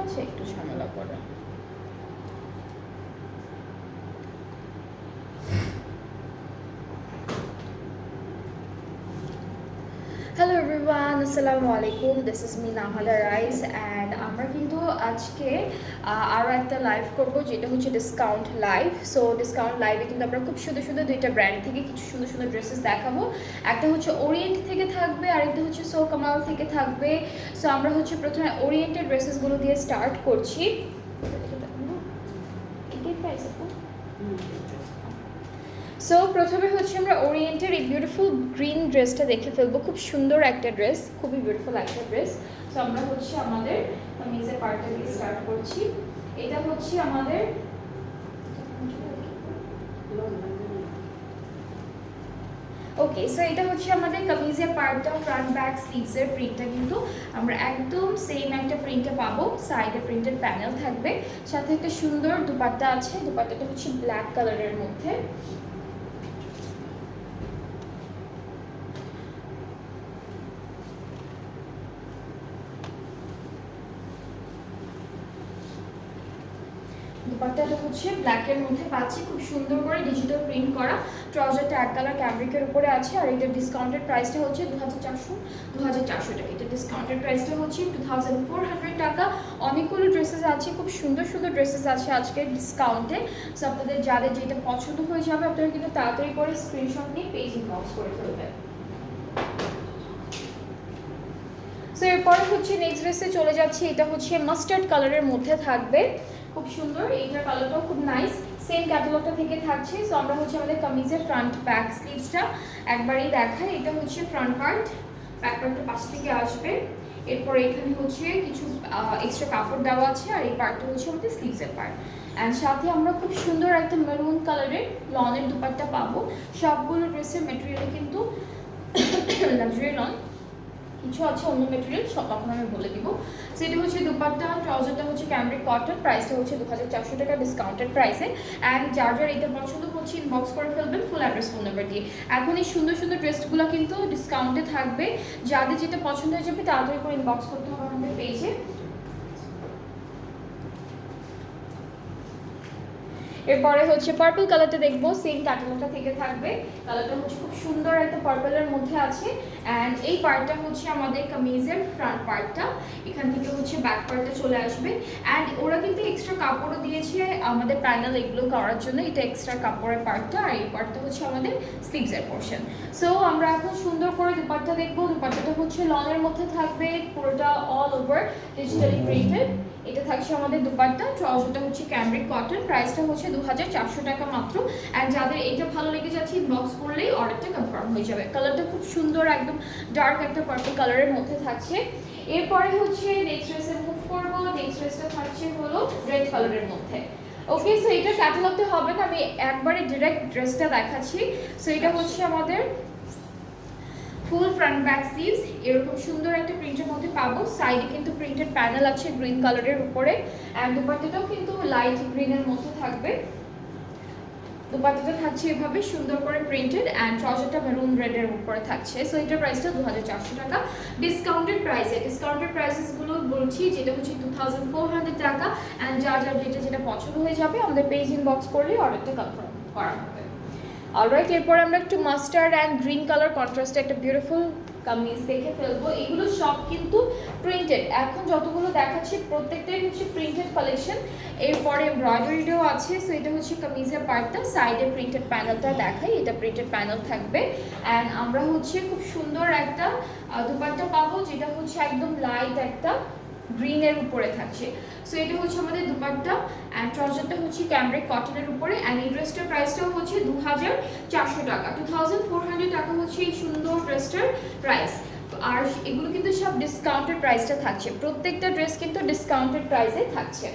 আছে, একটু ঝামেলা করে। হ্যালো এভরিওয়ান, আসসালামু আলাইকুম। দিস ইজ মি নাহালা রাইস অ্যান্ড আমরা কিন্তু আজকে আরও একটা লাইভ করব, যেটা হচ্ছে ডিসকাউন্ট লাইভ। সো ডিসকাউন্ট লাইভে কিন্তু আমরা খুব সুন্দর সুন্দর দুইটা ব্র্যান্ড থেকে কিছু সুন্দর সুন্দর ড্রেসেস দেখাবো। একটা হচ্ছে ওরিয়েন্ট থেকে থাকবে, আরেকটা হচ্ছে সো কামাল থেকে থাকবে। সো আমরা হচ্ছে প্রথমে ওরিয়েন্টেড ড্রেসেসগুলো দিয়ে স্টার্ট করছি। সো প্রথমে হচ্ছে আমরা ওরিয়েন্টের এই বিউটিফুল গ্রিন ড্রেসটা দেখে ফেলবো। খুব সুন্দর একটা ড্রেস, খুবই বিউটিফুল একটা ড্রেস। সো আমরা হচ্ছে আমাদের কামিজের পার্টটা দিয়ে স্টার্ট করছি। এটা হচ্ছে আমাদের ওকে। সো এটা হচ্ছে আমাদের কামিজের পার্টটা, ফ্রন্ট ব্যাক স্লিভসের প্রিন্টটা কিন্তু আমরা একদম সেম একটা প্রিন্টে পাবো। সাইডে প্রিন্টেড প্যানেল থাকবে, সাথে একটা সুন্দর দুপাট্টা আছে। দুপাট্টাটা হচ্ছে ব্ল্যাক কালারের মধ্যে। দুপাট্টাটা হচ্ছে ব্ল্যাকের মধ্যে পাচ্ছি, খুব সুন্দর করে ডিজিটাল প্রিন্ট করা। ট্রাউজারটা এক কালার ক্যামব্রিকের উপরে আছে। আর এটা ডিসকাউন্টেড প্রাইসটা হচ্ছে 2400 টাকা। এটা ডিসকাউন্টেড প্রাইসটা হচ্ছে 2400 টাকা। অনেকগুলো ড্রেসেস আছে, খুব সুন্দর সুন্দর ড্রেসেস আছে আজকের ডিসকাউন্টে। সো আপনাদের যাদের যেটা পছন্দ হয়ে যাবে, আপনারা কিন্তু তাড়াতাড়ি করে স্ক্রিনশট নিয়ে পেজ ইনবক্স করে ফেলবেন। সো এরপরে হচ্ছে নেক্সট ড্রেসে চলে যাচ্ছি। এটা হচ্ছে মাস্টার্ড কালারের মধ্যে থাকবে, খুব সুন্দর। এইটার কালারটাও খুব নাইস, সেম ক্যাটালগটা থেকে থাকছে। সো আমরা হচ্ছে আমাদের কামিজের ফ্রন্ট ব্যাক স্লিভসটা একবারই দেখাই। এটা হচ্ছে ফ্রন্ট পার্ট, ব্যাক পার্টটা পাশ থেকে আসবে। এরপর এখানে হচ্ছে কিছু এক্সট্রা কাপড় দেওয়া আছে, আর এই পার্টটা হচ্ছে আমাদের স্লিভসের পার্ট। অ্যান্ড সাথে আমরা খুব সুন্দর একটা মেরুন কালারের লনের দুপাট্টা পাবো। সবগুলো ড্রেসের মেটেরিয়ালে কিন্তু লাক্সারি লন, কিছু আছে অন্য মেটেরিয়াল, সব তখন আমি বলে দিব। সেটা হচ্ছে দুপাট্টা, ট্রাউজারটা হচ্ছে ক্যামব্রিক কটন, প্রাইসটা হচ্ছে 2400 টাকা ডিসকাউন্টেড প্রাইসে। অ্যান্ড যার যার এটা পছন্দ হচ্ছে ইনবক্স করে ফেলবেন ফুল অ্যাড্রেস ফোন নাম্বার দিয়ে। এখন এই সুন্দর সুন্দর ড্রেসগুলো কিন্তু ডিসকাউন্টে থাকবে, যাদের যেটা পছন্দ হয়ে যাবে তাড়াতাড়ি করে ইনবক্স করতে হবে আমাদের পেজে। এরপরে হচ্ছে পার্পল কালারটা দেখবো, সেম ক্যাটালগটা থেকে থাকবে। কালারটা হচ্ছে খুব সুন্দর একটা পার্পলের মধ্যে আছে। অ্যান্ড এই পার্টটা হচ্ছে আমাদের কামিজের ফ্রন্ট পার্টটা, এখান থেকে হচ্ছে ব্যাক পার্টটা চলে আসবে। অ্যান্ড ওরা কিন্তু এক্সট্রা কাপড়ও দিয়েছে আমাদের প্যানেল এগুলো করার জন্য। এটা এক্সট্রা কাপড়ের পার্টটা, আর এই পার্টটা হচ্ছে আমাদের স্লিভসের পোর্শন। সো আমরা এখন সুন্দর করে দুপাট্টা দেখবো। দুপাট্টাটা হচ্ছে লনের মধ্যে থাকবে, পুরোটা অল ওভার ডিজিটালি প্রিন্টেড। এটা থাকছে আমাদের দুপাট্টা, ট্রাউজারটা হচ্ছে ক্যামব্রিক কটন, প্রাইসটা হচ্ছে 2400 টাকা মাত্র। অ্যান্ড যাদের এইটা ভালো লেগে যাচ্ছে ইনবক্স করলেই অর্ডারটা কনফার্ম হয়ে যাবে। কালারটা খুব সুন্দর, একদম ডার্ক একটা পার্পল কালারের মধ্যে থাকছে। এরপরে হচ্ছে নেক্সট ড্রেসে মুভ করবো। নেক্সট ড্রেসটা থাকছে হলো রেড কালারের মধ্যে। ওকে, সো এটা ক্যাটালগটা হবে না, আমি একবারে ডিরেক্ট ড্রেসটা দেখাচ্ছি। সো এটা হচ্ছে আমাদের ফুল ফ্রন্ট ব্যাক স্লিভস, এরকম সুন্দর একটা প্রিন্টের মধ্যে পাবো। সাইডে কিন্তু প্রিন্টেড প্যানেল আছে গ্রিন কালারের উপরে। অ্যান্ড দুপাট্টাটাও কিন্তু লাইট গ্রিনের মধ্যে থাকবে। দুপাট্টাটা থাকছে এভাবে সুন্দর করে প্রিন্টেড, অ্যান্ড ট্রাউজারটা মেরুন রেডের উপরে থাকছে। সো এটার প্রাইসটা 2400 টাকা ডিসকাউন্টেড প্রাইসে। ডিসকাউন্টেড প্রাইসেসগুলো বলছি, যেটা হচ্ছে 2400 টাকা। অ্যান্ড যার যার যেটা পছন্দ হয়ে যাবে আমাদের পেজ ইনবক্স করলে অর্ডারটা কনফার্ম করা হবে। অলরাইট, এরপর আমরা একটু মাস্টার্ড অ্যান্ড গ্রিন কালার কন্ট্রাস্টে একটা বিউটিফুল কামিজ দেখে ফেলবো। এগুলো সব কিন্তু প্রিন্টেড, এখন যতগুলো দেখাচ্ছি প্রত্যেকটাই হচ্ছে প্রিন্টেড কালেকশন। এরপরে এমব্রয়ডারিটাও আছে। সো এটা হচ্ছে কামিজের পার্টটা, সাইডে প্রিন্টেড প্যানেলটা দেখাই, এটা প্রিন্টেড প্যানেল থাকবে। অ্যান্ড আমরা হচ্ছে খুব সুন্দর একটা দুপাট্টা পাবো, যেটা হচ্ছে একদম লাইট একটা গ্রিনের উপরে থাকছে। সো এটা হচ্ছে আমাদের দুপাট্টা, অ্যান্ড ট্রাউজারটা হচ্ছে ক্যামব্রিক কটনের উপরে। অ্যান্ড এই ড্রেসটার প্রাইসটাও হচ্ছে 2400 টাকা। 2400 টাকা হচ্ছে এই সুন্দর ড্রেসটার প্রাইস। আর এগুলো কিন্তু সব ডিসকাউন্টেড প্রাইসটা থাকছে, প্রত্যেকটা ড্রেস কিন্তু ডিসকাউন্টেড প্রাইসে থাকছে।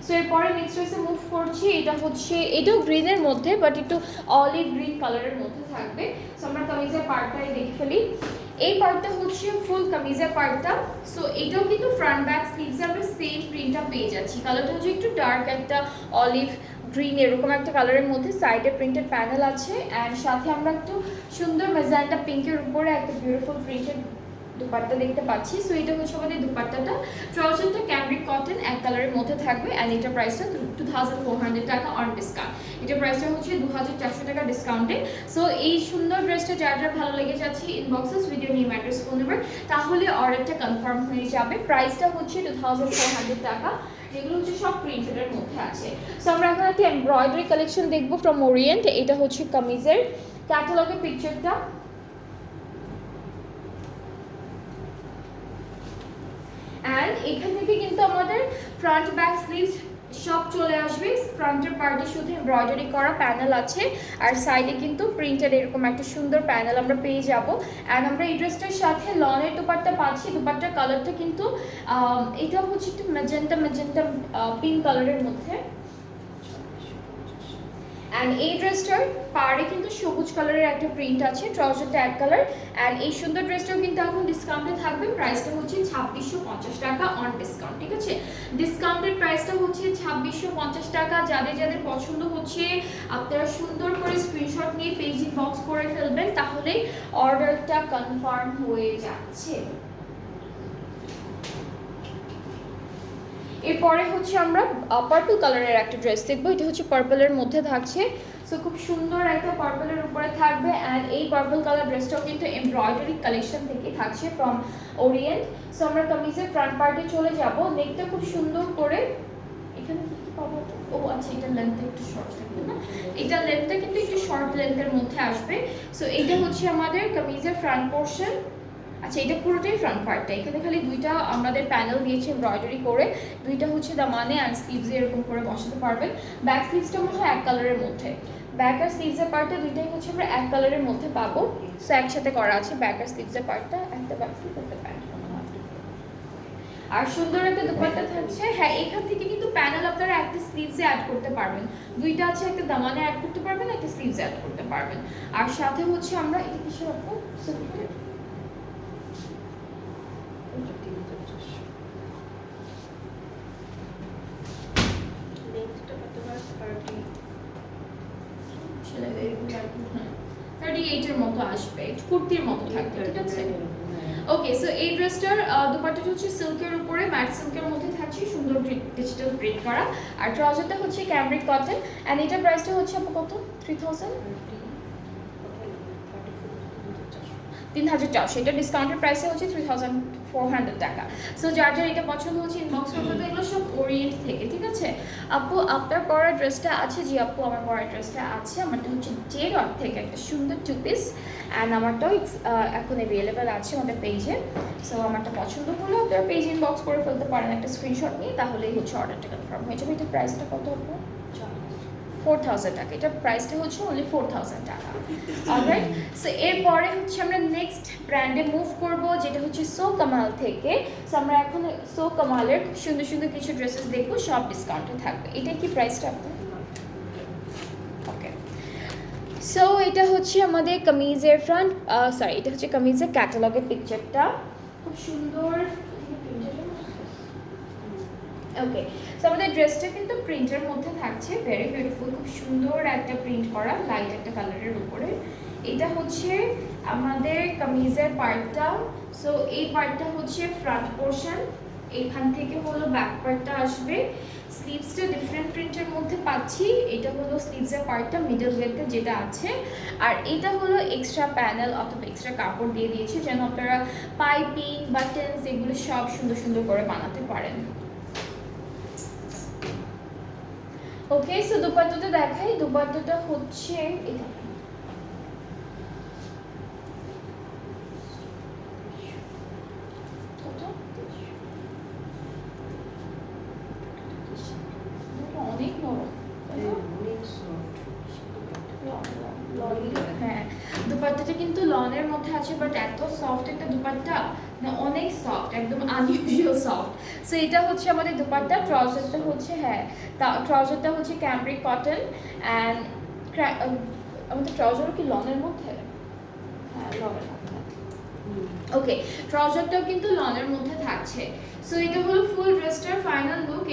সো এরপরে নেক্সট ড্রেসে মুভ করছি। এটা হচ্ছে, এটাও গ্রিনের মধ্যে, বাট একটু অলিভ গ্রিন কালারের মধ্যে থাকবে। সো আমরা কামিজের পার্টটাই দেখে ফেলি। এই পার্টটা হচ্ছে ফুল কামিজের পার্টটা। সো এটাও কিন্তু ফ্রন্ট ব্যাক স্লিভসে আমরা সেম প্রিন্টটা পেয়ে যাচ্ছি। কালারটা হচ্ছে একটু ডার্ক একটা অলিভ গ্রিন এরকম একটা কালারের মধ্যে, সাইডে প্রিন্টেড প্যানেল আছে। অ্যান্ড সাথে আমরা একটু সুন্দর মেজেন্টা পিঙ্কের উপরে একটা বিউটিফুল প্রিন্টেড দুপাট্টা দেখতে পাচ্ছি। সো এটা হচ্ছে আমাদের দুপাট্টাটা। ট্রাউজারটা ক্যামব্রিক কটন এক কালারের মধ্যে থাকবে অ্যান্ড এটার প্রাইসটা 2400 টাকা অন ডিসকাউন্ট। এটার প্রাইসটা হচ্ছে 2400 টাকা ডিসকাউন্টে। সো এই সুন্দর ড্রেসটা যার যার ভালো লেগে যাচ্ছে ইনবক্সেস ভিডিও নিয়ে অ্যাড্রেস ফোন নাম্বার, তাহলে অর্ডারটা কনফার্ম হয়ে যাবে। প্রাইসটা হচ্ছে 2400 টাকা, যেগুলো হচ্ছে সব প্রিন্টেডের মধ্যে আছে। সো আমরা এখন একটা এমব্রয়ডারি কালেকশন দেখবো ফ্রম ওরিয়েন্ট। এটা হচ্ছে কামিজের ক্যাটালগের পিকচারটা। অ্যান্ড এখান থেকে কিন্তু আমাদের ফ্রন্ট ব্যাক স্লিভস সব চলে আসবে। ফ্রন্টের পার্টে শুধু এমব্রয়ডারি করা প্যানেল আছে, আর সাইডে কিন্তু প্রিন্টেড এরকম একটা সুন্দর প্যানেল আমরা পেয়ে যাব। অ্যান্ড আমরা এই ড্রেসটার সাথে লনের দুপাট্টা পাচ্ছি। দুপাট্টার কালারটা কিন্তু এটা হচ্ছে একটু ম্যাজেন্টা পিঙ্ক কালারের মধ্যে। অ্যান্ড এই ড্রেসটার পাড়ে কিন্তু সবুজ কালারের একটা প্রিন্ট আছে, ট্রাউজারটা এক কালার। অ্যান্ড এই সুন্দর ড্রেসটাও কিন্তু এখন ডিসকাউন্টে থাকবে। প্রাইসটা হচ্ছে 2650 টাকা অন ডিসকাউন্ট, ঠিক আছে? ডিসকাউন্টের প্রাইসটা হচ্ছে 2650 টাকা। যাদের যাদের পছন্দ হচ্ছে আপনারা সুন্দর করে স্ক্রিনশট নিয়ে পেজ ইনবক্স করে ফেলবেন, তাহলেই অর্ডারটা কনফার্ম হয়ে যাচ্ছে। এরপরে হচ্ছে আমরা পার্পল কালারের একটা ড্রেস দেখবো। এটা হচ্ছে পার্পলের মধ্যে থাকছে। সো খুব সুন্দর একটা পার্পলের উপরে থাকবে। অ্যান্ড এই পার্পল কালার ড্রেসটাও কিন্তু এমব্রয়ডারি কালেকশন থেকে থাকছে ফ্রম ওরিয়েন্ট। সো আমরা কামিজের ফ্রন্ট পার্টে চলে যাব। নেকটা খুব সুন্দর করে এখানে কি কি পাবো? ও আচ্ছা, এটা লেন্থটা একটু শর্ট থাকবে না, এটা লেন্থটা কিন্তু একটু শর্ট লেন্থের মধ্যে আসবে। সো এটা হচ্ছে আমাদের কামিজের ফ্রন্ট পোর্শন। আচ্ছা, এটা পুরোটাই ফ্রন্ট পার্টটা। এখানে খালি দুইটা আমাদের প্যানেল দিয়েছে এমব্রয়ডারি করে, দুইটা হচ্ছে দামানে আর স্লিভসে এরকম করে বসাতে পারবেন। ব্যাক স্লিভসটা মনে হয় এক কালারের মধ্যে, ব্যাক আর স্লিভসের পার্টটা দুইটাই হচ্ছে আমরা এক কালারের মধ্যে পাবো। সো একসাথে করা আছে ব্যাক আর স্লিভসের পার্টটা, একটা ব্যাক স্লিভ একটা প্যান্ট। আর সুন্দর একটা দুপাট্টা থাকছে। হ্যাঁ, এখান থেকে কিন্তু প্যানেল আপনারা একটা স্লিভসে অ্যাড করতে পারবেন, দুইটা আছে, একটা দামানে অ্যাড করতে পারবেন, একটা স্লিভসে অ্যাড করতে পারবেন। আর সাথে হচ্ছে আমরা এটা কিসের রাখবো? মতো আসবে, কুর্তির মতো থাকবে, ঠিক আছে? ওকে, সো এই ড্রেসটার দুপাট্টাটা হচ্ছে সিল্কের উপরে ম্যাট সিল্কের মধ্যে থাকছে, সুন্দর ডিজিটাল প্রিন্ট করা। আর ট্রাউজারটা হচ্ছে ক্যামব্রিক কটন। অ্যান্ড এটার প্রাইসটা হচ্ছে আপু কত? 3400। এটা ডিসকাউন্টের প্রাইসে হচ্ছে 3400 টাকা। সো যার যার এটা পছন্দ হচ্ছে ইনবক্স করতে। এগুলো সব ওরিয়েন্ট থেকে, ঠিক আছে? আপু আপনার পরা ড্রেসটা আছে? জি আপু, আমার পরা ড্রেসটা আছে। আমারটা হচ্ছে জে ডট থেকে একটা সুন্দর 2 পিস। অ্যান্ড আমারটাও এখন অ্যাভেলেবেল আছে আমাদের পেজে। সো আমারটা পছন্দ হলে আপনারা পেজ ইনবক্স করে ফেলতে পারেন একটা স্ক্রিনশট নিয়ে, তাহলেই হচ্ছে অর্ডারটা কনফার্ম হয়ে যাবে। এটার প্রাইসটা কত আপু? 4000 টাকা। এটা প্রাইসটা হচ্ছে অনলি 4000 টাকা। অলরাইট, সো এরপরে হচ্ছে আমরা নেক্সট ব্র্যান্ডে মুভ করব, যেটা হচ্ছে সো কামাল থেকে। সো আমরা এখন সো কামালের খুব সুন্দর সুন্দর কিছু ড্রেসেস দেখবো, সব ডিসকাউন্টে থাকবে। এটা কি প্রাইসটা আপনার? ওকে, সো এটা হচ্ছে আমাদের কামিজের ফ্রন্ট, সরি এটা হচ্ছে কামিজের ক্যাটালগের পিকচারটা, খুব সুন্দর। ওকে, সো আমাদের ড্রেসটা কিন্তু প্রিন্টের মধ্যে থাকছে, ভেরি বিউটিফুল, খুব সুন্দর একটা প্রিন্ট করা লাইট একটা কালারের উপরে। এটা হচ্ছে আমাদের কামিজের পার্টটা। সো এই পার্টটা হচ্ছে ফ্রন্ট পোর্শন, এখান থেকে হলো ব্যাক পার্টটা আসবে। স্লিভসটা ডিফারেন্ট প্রিন্টের মধ্যে পাচ্ছি। এটা হলো স্লিভসের পার্টটা মিডল ওয়েতে যেটা আছে। আর এটা হলো এক্সট্রা প্যানেল অথবা এক্সট্রা কাপড় দিয়ে দিয়েছে, যেন আপনারা পাইপিং বাটনস এগুলো সব সুন্দর সুন্দর করে বানাতে পারেন। ওকে, সো দুপাট্টাটা দেখাই। দুপাট্টাটা হচ্ছে এটা, অনেক নরম, হ্যাঁ দুপাট্টাটা কিন্তু লনের মধ্যে আছে, বাট এত সফট একটা দুপাট্টা না, অনেক সফট, একদম আনইউজুয়াল সফট। সো এটা হচ্ছে আমাদের দুপাট্টা। ট্রাউজারটা হচ্ছে, হ্যাঁ ট্রাউজারটা হচ্ছে ক্যামব্রিক কটন। অ্যান্ড আমাদের ট্রাউজারও কি লনের মধ্যে? হ্যাঁ লনের মধ্যে। ওকে, ট্রাউজারটাও কিন্তু লনের মধ্যে থাকছে। সো এটা হলো ফুল ড্রেসটার ফাইনাল লুক।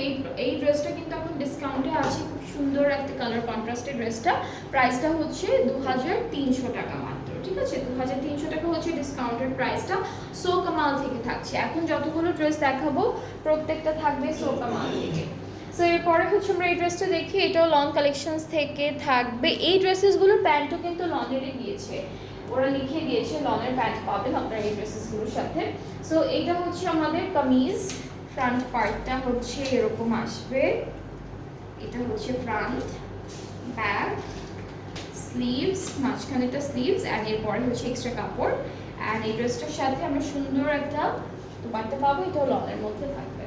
এই ড্রেসটা কিন্তু এখন ডিসকাউন্টে আছে, খুব সুন্দর একটা কালার কন্ট্রাস্টের ড্রেসটা। প্রাইসটা হচ্ছে 2300 টাকা মাত্র, ঠিক আছে? 2300 টাকা হচ্ছে ডিসকাউন্টের প্রাইসটা। সো কামাল থেকে থাকছে। এখন যতগুলো ড্রেস দেখাবো প্রত্যেকটা থাকবে সো কামাল থেকে। সো এরপরে হচ্ছে আমরা এই ড্রেসটা দেখি, এটাও লন কালেকশনস থেকে থাকবে। এই ড্রেসেসগুলোর প্যান্টও কিন্তু লনেরই দিয়েছে, ওরা লিখে দিয়েছে লনের প্যান্ট পাবেন আপনারা এই ড্রেসেসগুলোর সাথে। সো এটা হচ্ছে আমাদের কামিজ, ফ্রন্ট পার্টটা হচ্ছে এরকম আসবে, এটা হচ্ছে ফ্রন্ট, ব্যাক, স্লিভস, মাঝখানেটা স্লিভস, অ্যান্ড এরপরে হচ্ছে এক্সট্রা কাপড়। অ্যান্ড এই ড্রেসটার সাথে আমরা সুন্দর একটা দুপাট্টা পাবো, এটাও লনের মধ্যে থাকবে।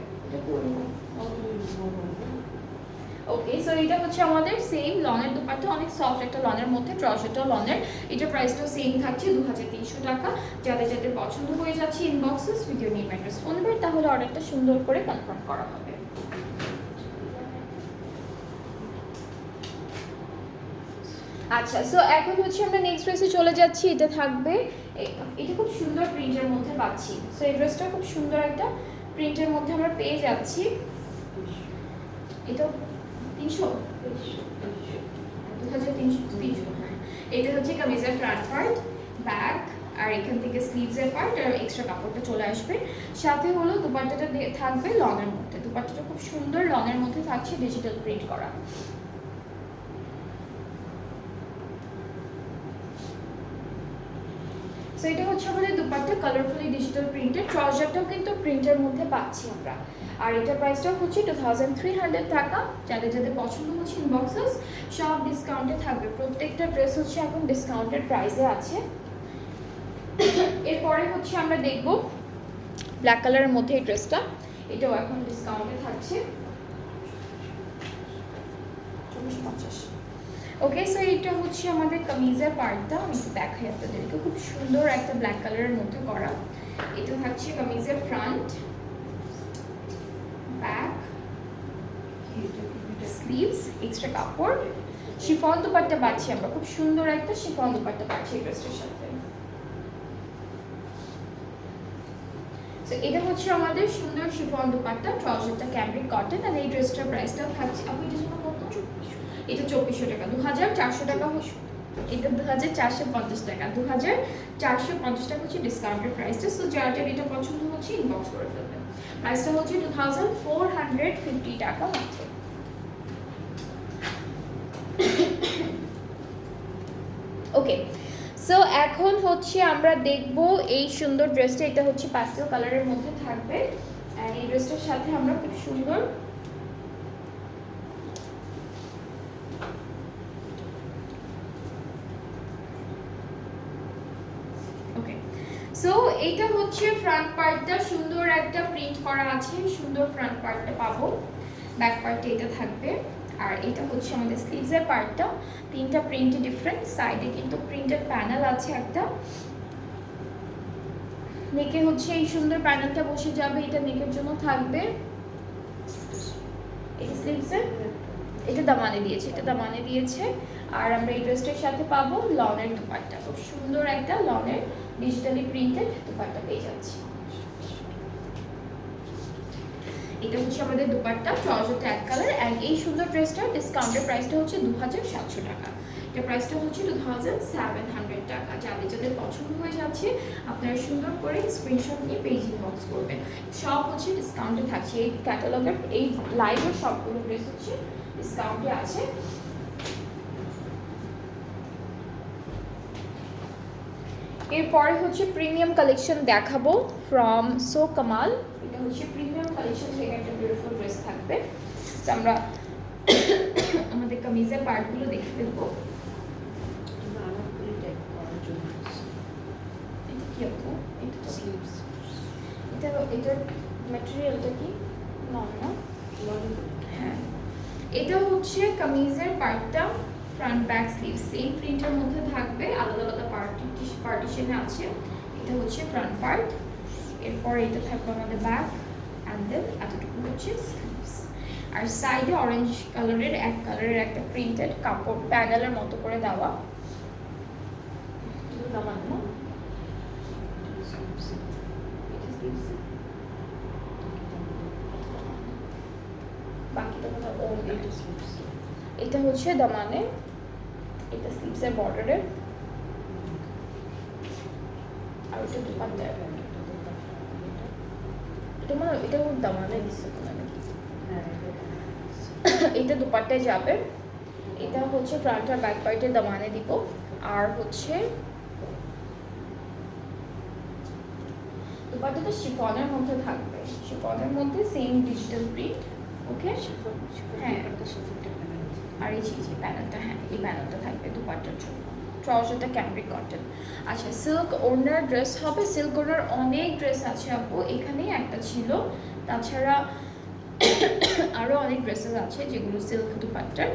ওকে, সো এটা হচ্ছে আমাদের সেম লনের দুপাট্টা, অনেক সফট একটা লনের মধ্যে, ট্রাউজারটাও লনের। এটা প্রাইসটাও সেম থাকছে 2300 টাকা। যাদের যাদের পছন্দ হয়ে যাচ্ছে inboxes video name address phone number, তাহলে অর্ডারটা সুন্দর করে কনফার্ম করা হবে। আচ্ছা, সো এখন হচ্ছে আমরা নেক্সট ড্রেসে চলে যাচ্ছি। এটা থাকবে, এটা খুব সুন্দর প্রিন্টের মধ্যে পাচ্ছি। সো এই ড্রেসটা খুব সুন্দর একটা প্রিন্টের মধ্যে আমরা পেয়ে যাচ্ছি। এটা 300 2300, হ্যাঁ। এটা হচ্ছে কামিজের ফ্রন্ট পার্ট, ব্যাক, আর এখান থেকে স্লিভসের পার্ট, আর এক্সট্রা কাপড়টা চলে আসবে। সাথে হলো দুপাট্টাটা থাকবে লনের মধ্যে। দুপাট্টাটা খুব সুন্দর লনের মধ্যে থাকছে, ডিজিটাল প্রিন্ট করা। সো এটা হচ্ছে আমাদের দুপাট্টা, কালারফুলি ডিজিটাল প্রিন্টেড। ট্রাউজারটাও কিন্তু প্রিন্টের মধ্যে পাচ্ছি আমরা। আর এটা প্রাইসটাও হচ্ছে 2300 টাকা। যাদের যাদের পছন্দ হচ্ছে ইনবক্সেস, সব ডিসকাউন্টে থাকবে। প্রত্যেকটা ড্রেস হচ্ছে এখন ডিসকাউন্টেড প্রাইসে আছে। এরপরে হচ্ছে আমরা দেখব ব্ল্যাক কালারের মধ্যে এই ড্রেসটা, এটাও এখন ডিসকাউন্টে থাকছে 2450। ওকে, সো এটা হচ্ছে আমাদের কামিজের পার্টটা, আমি একটু দেখাই আপনাদেরকে। খুব সুন্দর একটা ব্ল্যাক কালারের মধ্যে করা। এটা হচ্ছে কামিজের ফ্রন্ট, ব্যাক, স্লিভস, এক্সট্রা কাপড়, শিফন দুপাট্টা পাচ্ছি আমরা। খুব সুন্দর একটা শিফন দুপাট্টা পাচ্ছি এই ড্রেসটার সাথে। সো এটা হচ্ছে আমাদের সুন্দর শিফন দুপাট্টা, ট্রাউজারটা ক্যামব্রিক কটন। আর এই ড্রেসটার প্রাইসটা থাকছে, আপনি এটা জন্য কত? এটা 2400 টাকা, 2400 টাকা হচ্ছে। এটা 2450 টাকা, 2450 টাকা হচ্ছে ডিসকাউন্টের প্রাইসটা। সো যার যার এটা পছন্দ হচ্ছে ইনবক্স করে ফেলবেন। প্রাইসটা হচ্ছে 2450 টাকা মাত্র। ওকে, সো এখন হচ্ছে আমরা দেখব এই সুন্দর ড্রেসটা। এটা হচ্ছে প্যাস্টেল কালারের মধ্যে থাকবে। অ্যান্ড এই ড্রেসটার সাথে আমরা খুব সুন্দর সো এইটা হচ্ছে ফ্রন্ট পার্টটা, সুন্দর একটা প্রিন্ট করা আছে, সুন্দর ফ্রন্ট পার্টটা পাবো। ব্যাক পার্টে এটা থাকবে। আর এটা হচ্ছে আমাদের স্লিভসের পার্টটা, তিনটা প্রিন্টে ডিফারেন্ট। সাইডে কিন্তু প্রিন্টেড প্যানেল আছে একটা। নেকে হচ্ছে এই সুন্দর প্যানেলটা বসে যাবে, এটা নেকের জন্য থাকবে। এটা স্লিভসের, এটা দামানে দিয়েছে, এটা দামানে দিয়েছে। আর আমরা এই ড্রেসটার সাথে পাবো লনের দুপাট্টা, খুব সুন্দর একটা লনের ডিজিটালি প্রিন্টেড দুপাট্টা পেয়ে যাচ্ছি। এটা হচ্ছে আমাদের দুপাট্টা, ট্রাউজারটা এক কালার। অ্যান্ড এই সুন্দর ড্রেসটার ডিসকাউন্টের প্রাইসটা হচ্ছে 2700 টাকা। এটা প্রাইসটা হচ্ছে 2700 টাকা। যাদের যাদের পছন্দ হয়ে যাচ্ছে আপনারা সুন্দর করে স্ক্রিনশট নিয়ে পেজ ইনবক্স করবেন। সব হচ্ছে ডিসকাউন্টে থাকছে। এই ক্যাটালগের এই লাইভের সবগুলো ড্রেস হচ্ছে ডিসকাউন্টে আছে। এরপরে হচ্ছে প্রিমিয়াম কালেকশন দেখাবো ফ্রম সো কামাল। এটা হচ্ছে প্রিমিয়াম কালেকশন থেকে একটা বিউটিফুল ড্রেস থাকবে। তো আমরা আমাদের কামিজের পার্টগুলো দেখে ফেলবো। এটা কি আপু? এটা স্লিভস। এটার ম্যাটেরিয়ালটা কি? না, হ্যাঁ, এটা হচ্ছে কামিজের পার্টটা, ফ্রন্ট ব্যাক স্লিভ সেম প্রিন্টের মধ্যে থাকবে, আলাদা আলাদা পার্টিশনে আছে। এটা হচ্ছে ফ্রন্ট পার্ট, এরপর এটা থাকবে আমাদের ব্যাক, অ্যান্ড দেন এতটুকু হচ্ছে স্লিভস। আর সাইডে অরেঞ্জ কালারের এক কালারের একটা প্রিন্টেড কাপড় প্যানেলের মতো করে দেওয়া। বাকিটা এটা হচ্ছে দামানে, এটা স্লিভসের বর্ডারে, আর ওটা দুপাট্টা। এটা মানে এটা দামানে দিচ্ছে নাকি? এটা দুপাট্টায় যাবে। এটা হচ্ছে ফ্রন্ট আর ব্যাক পার্টে দামানে দিব। আর হচ্ছে দুপাট্টাটা শিফনের মধ্যে থাকবে, শিফনের মধ্যে সেম ডিজিটাল প্রিন্ট। ওকে, হ্যাঁ, আর এই যে প্যানেলটা, হ্যাঁ এই প্যানেলটা থাকবে দুপাট্টার জন্য। ট্রাউজারটা ক্যামব্রিক কটন। আচ্ছা, সিল্ক ওড়নার ড্রেস হবে। সিল্ক ওড়নার অনেক ড্রেস আছে আপু, এখানেই একটা ছিল, তাছাড়া আরও অনেক ড্রেসেস আছে যেগুলো সিল্ক দুপাট্টার।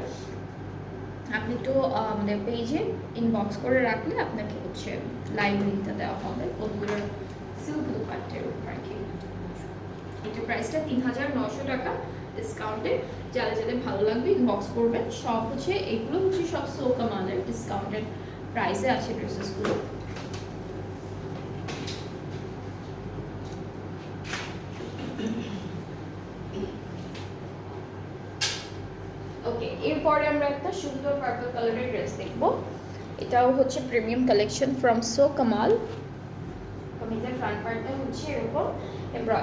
আপনি একটু আমাদের পেজে ইনবক্স করে রাখলে আপনাকে হচ্ছে লাইভ লিঙ্কটা দেওয়া হবে ওগুলোর সিল্ক দুপাট্টার উপর আর কি। এটার প্রাইসটা ৩৯০০ টাকা ডিসকাউন্টে। যারা যাদের ভালো লাগবে ইনবক্স করবেন। সব হচ্ছে এগুলো হচ্ছে সব সো কামালের ডিসকাউন্টেড প্রাইসে আছে ড্রেসেসগুলো। ওকে, এরপরে আমরা একটা সুন্দর পার্পল কালারের ড্রেস দেখব। এটাও হচ্ছে premium collection from so Kamal. কামিজের ফ্রন্ট পার্টটা হচ্ছে এরকম,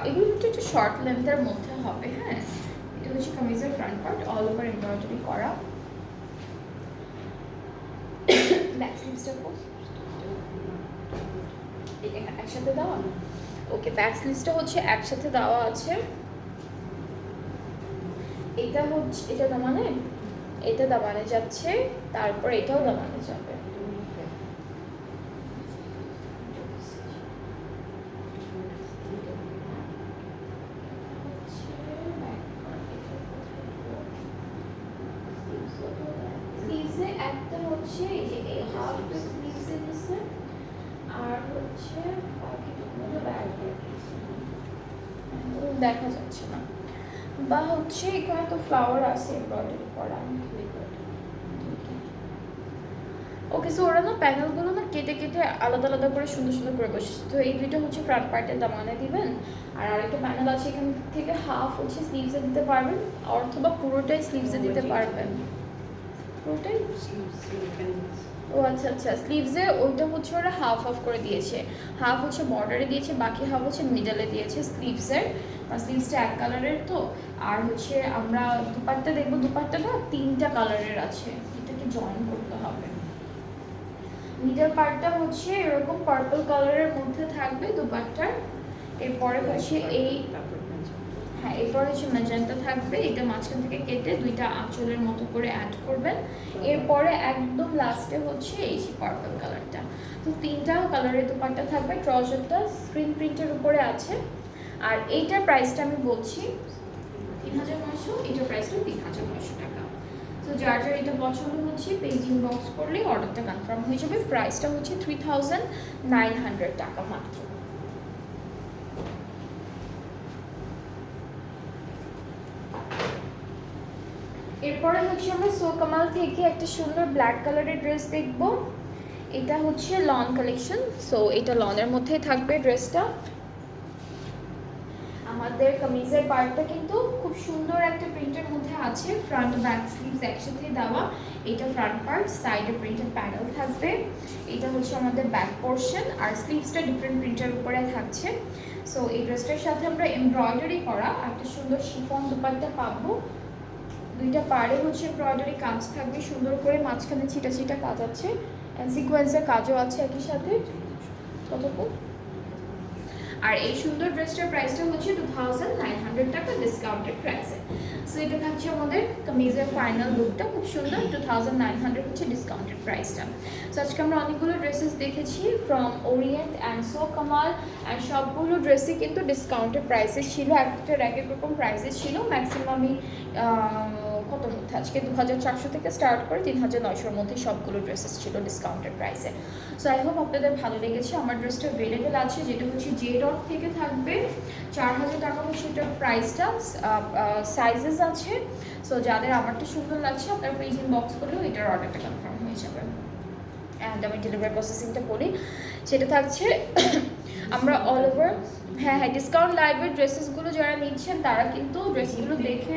এগুলো একটু শর্ট লেন্থের মধ্যে হবে। হ্যাঁ, এটা হচ্ছে কামিজের front part, all over embroidery করা। ব্যাক স্লিভসটা একসাথে দেওয়া। ওকে, ব্যাক স্লিভসটা হচ্ছে একসাথে দেওয়া আছে। এটা হচ্ছে এটা দামানে, এটা দামানে যাচ্ছে, তারপর এটাও দামানে যাবে। স্লিভসে একটা হচ্ছে এই যে এই হাফ স্লিভসে দিছে, আর হচ্ছে বাকিটুকুগুলো ব্যাক দেখা যাচ্ছে না, বা হচ্ছে এখানে তো ফ্লাওয়ার আছে এমব্রয়ডারি করা। ওকে, সো ওরা না প্যানেলগুলো না কেটে কেটে আলাদা আলাদা করে সুন্দর সুন্দর করে বসেছে। তো এই দুইটা হচ্ছে ফ্রন্ট পার্টের দামানে দিবেন, আর আরেকটা প্যানেল আছে এখান থেকে হাফ হচ্ছে স্লিভসে দিতে পারবেন, অথবা পুরোটাই স্লিভসে দিতে পারবেন। পুরোটাই ও আচ্ছা আচ্ছা, স্লিভসে ওইটা হচ্ছে ওরা হাফ হাফ করে দিয়েছে, হাফ হচ্ছে বর্ডারে দিয়েছে, বাকি হাফ হচ্ছে মিডলে দিয়েছে স্লিভসের। স্লিভসটা এক কালারের তো। আর হচ্ছে আমরা দুপাট্টা দেখবো, দুপাট্টা না 3টা কালারের আছে, এটাকে জয়েন করতে হবে। মিডল পার্টটা হচ্ছে এরকম পার্পল কালারের মধ্যে থাকবে দুপাট্টার। এরপরে হচ্ছে এই, হ্যাঁ এরপরে হচ্ছে ম্যাজেন্টা থাকবে, এটা মাঝখান থেকে কেটে দুইটা আঁচলের মতো করে অ্যাড করবেন। এরপরে একদম লাস্টে হচ্ছে এই যে পার্পল কালারটা। তো 3টা কালারের দুপাট্টা থাকবে। ট্রাউজারটা স্ক্রিন প্রিন্টের উপরে আছে। আর এইটার প্রাইসটা আমি বলছি ৩৯০০, এটার প্রাইসটা ৩৯০০ টাকা। তো যার যার এটা পছন্দ হচ্ছে পেজ ইনবক্স করলে অর্ডারটা কনফার্ম হয়ে যাবে। প্রাইসটা হচ্ছে ৩৯০০ টাকা মাত্র। এরপরে হচ্ছে আমরা সো কামাল থেকে একটা সুন্দর ব্ল্যাক কালারের ড্রেস দেখব। এটা হচ্ছে লন কালেকশন, সো এটা লনের মধ্যেই থাকবে ড্রেসটা। আমাদের কামিজের পার্টটা কিন্তু খুব সুন্দর একটা প্রিন্টের মধ্যে আছে, ফ্রন্ট ব্যাক স্লিভস একসাথে দেওয়া। এটা ফ্রন্ট পার্ট, সাইডে প্রিন্টেড প্যানেল থাকবে। এটা হচ্ছে আমাদের ব্যাক পোর্শন, আর স্লিভসটা ডিফারেন্ট প্রিন্টের উপরে থাকছে। সো এই ড্রেসটার সাথে আমরা এমব্রয়ডারি করা একটা সুন্দর শিফন দুপাট্টা পাবো। দুইটা পাড়ে হচ্ছে এমব্রয়ডারি কাজ থাকবে সুন্দর করে, মাঝখানে ছিটা ছিটা কাজ আছে, অ্যান্ড সিকোয়েন্সের কাজও আছে একই সাথে। কতটুকু? আর এই সুন্দর ড্রেসটার প্রাইসটা হচ্ছে 2900 টাকা ডিসকাউন্টেড প্রাইসে। সো এটা থাকছে আমাদের কামিজের ফাইনাল লুকটা, খুব সুন্দর। 2900 হচ্ছে ডিসকাউন্টেড প্রাইসটা। সো আজকে আমরা অনেকগুলো ড্রেসেস দেখেছি from Orient and so Kamal, and সবগুলো ড্রেসই কিন্তু ডিসকাউন্টেড প্রাইসে ছিল, একটার এক এক রকম প্রাইসে ছিল। ম্যাক্সিমামই কত মধ্যে আজকে 2400 থেকে স্টার্ট করে 3900-র মধ্যে সবগুলো ড্রেসেস ছিল ডিসকাউন্টেড প্রাইসে। সো আই হোপ আপনাদের ভালো লেগেছে। আমার ড্রেসটা অ্যাভেলেবেল আছে, যেটা হচ্ছে জে ডট থেকে থাকবে 4000 টাকা হচ্ছে এটার প্রাইসটা। সাইজেস আছে, সো যাদের আমারটা সুন্দর লাগছে আপনারা প্লিজ ইনবক্স করলেও এটার অর্ডারটা কনফার্ম হয়ে যাবে। অ্যান্ড আমি ডেলিভারি প্রসেসিংটা বলি, সেটা থাকছে আমরা অল ওভার, হ্যাঁ হ্যাঁ, ডিসকাউন্ট লাইভের ড্রেসেসগুলো যারা নিচ্ছেন তারা কিন্তু ড্রেসগুলো দেখে,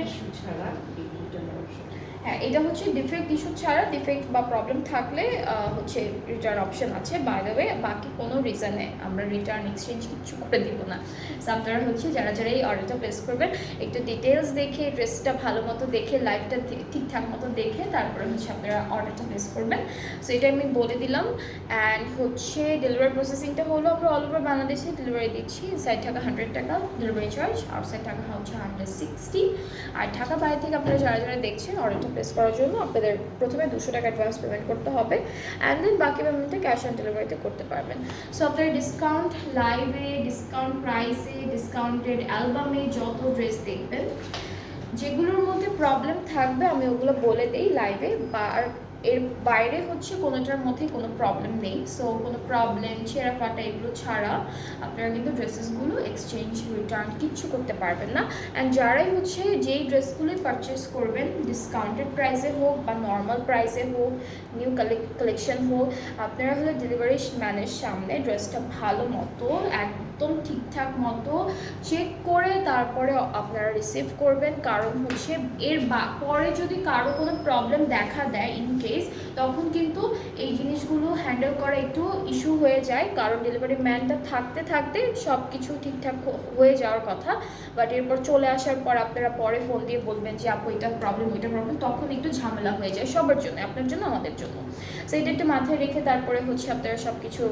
হ্যাঁ এটা হচ্ছে ডিফেক্ট ইস্যু ছাড়া, ডিফেক্ট বা প্রবলেম থাকলে হচ্ছে রিটার্ন অপশন আছে। বাই দ্য ওয়ে বাকি কোনো রিজনে আমরা রিটার্ন এক্সচেঞ্জ কিছু করে দিব না। সো আপনারা হচ্ছে যারা যারা এই অর্ডারটা প্লেস করবেন একটু ডিটেলস দেখে, ড্রেসটা ভালো মতো দেখে, লাইভটা ঠিকঠাক মতো দেখে তারপরে হচ্ছে আপনারা অর্ডারটা প্লেস করবেন। সো এটা আমি বলে দিলাম। অ্যান্ড হচ্ছে ডেলিভারি প্রসেসিংটা হলো আমরা অল ওভার বাংলাদেশে ডেলিভারি দিচ্ছি। ইনসাইড টাকা 100 টাকা ডেলিভারি চার্জ, আউটসাইড টাকা হচ্ছে 160। আর ঢাকা বাইরে থেকে আপনারা যারা যারা দেখছেন অর্ডারটা প্লেস করার জন্য আপনাদের প্রথমে 200 টাকা অ্যাডভান্স পেমেন্ট করতে হবে, অ্যান্ড দেন বাকি পেমেন্টটা ক্যাশ অন ডেলিভারিতে করতে পারবেন। সো আপনারা ডিসকাউন্ট লাইভে, ডিসকাউন্ট প্রাইসে, ডিসকাউন্টেড অ্যালবামে যত ড্রেস দেখবেন, যেগুলোর মধ্যে প্রবলেম থাকবে আমি ওগুলো বলে দিই লাইভে, বা আর এর বাইরে হচ্ছে কোনোটার মধ্যে কোনো প্রবলেম নেই। সো কোনো প্রবলেম, ছেঁড়া ফাটা এগুলো ছাড়া আপনারা কিন্তু ড্রেসেসগুলো এক্সচেঞ্জ রিটার্ন কিচ্ছু করতে পারবেন না। অ্যান্ড যারাই হচ্ছে যেই ড্রেসগুলোই পারচেস করবেন, ডিসকাউন্টেড প্রাইসে হোক বা নর্মাল প্রাইসে হোক, নিউ কালেকশন হোক, আপনারা হলে ডেলিভারি ম্যানের সামনে ড্রেসটা ভালো মতো একদম ঠিকঠাক মতো চেক করে তারপরে আপনারা রিসিভ করবেন। কারণ হচ্ছে এর পরে যদি কারো কোনো প্রবলেম দেখা দেয় ইন কেস, তখন কিন্তু এই জিনিসগুলো হ্যান্ডেল করা একটু ইস্যু হয়ে যায়। কারণ ডেলিভারি ম্যানটা থাকতে থাকতে সব কিছু ঠিকঠাক হয়ে যাওয়ার কথা, বাট এরপর চলে আসার পর আপনারা পরে ফোন দিয়ে বলবেন যে আপু এটা প্রবলেম, ওইটা প্রবলেম, তখন একটু ঝামেলা হয়ে যায় সবার জন্য, আপনার জন্য আমাদের জন্য। সো এটা একটু মাথায় রেখে তারপরে হচ্ছে আপনারা সব কিছু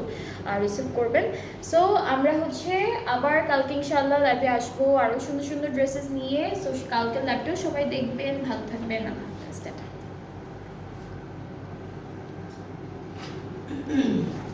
রিসিভ করবেন। সো আমরা হচ্ছে আবার কালকে ইনশাআল্লাহ লাইভে আসবো আরও সুন্দর সুন্দর ড্রেসেস নিয়ে। সো কালকে লাইভটাও সবাই দেখবেন, ভালো থাকবেন, আল্লাহ হাফেজ।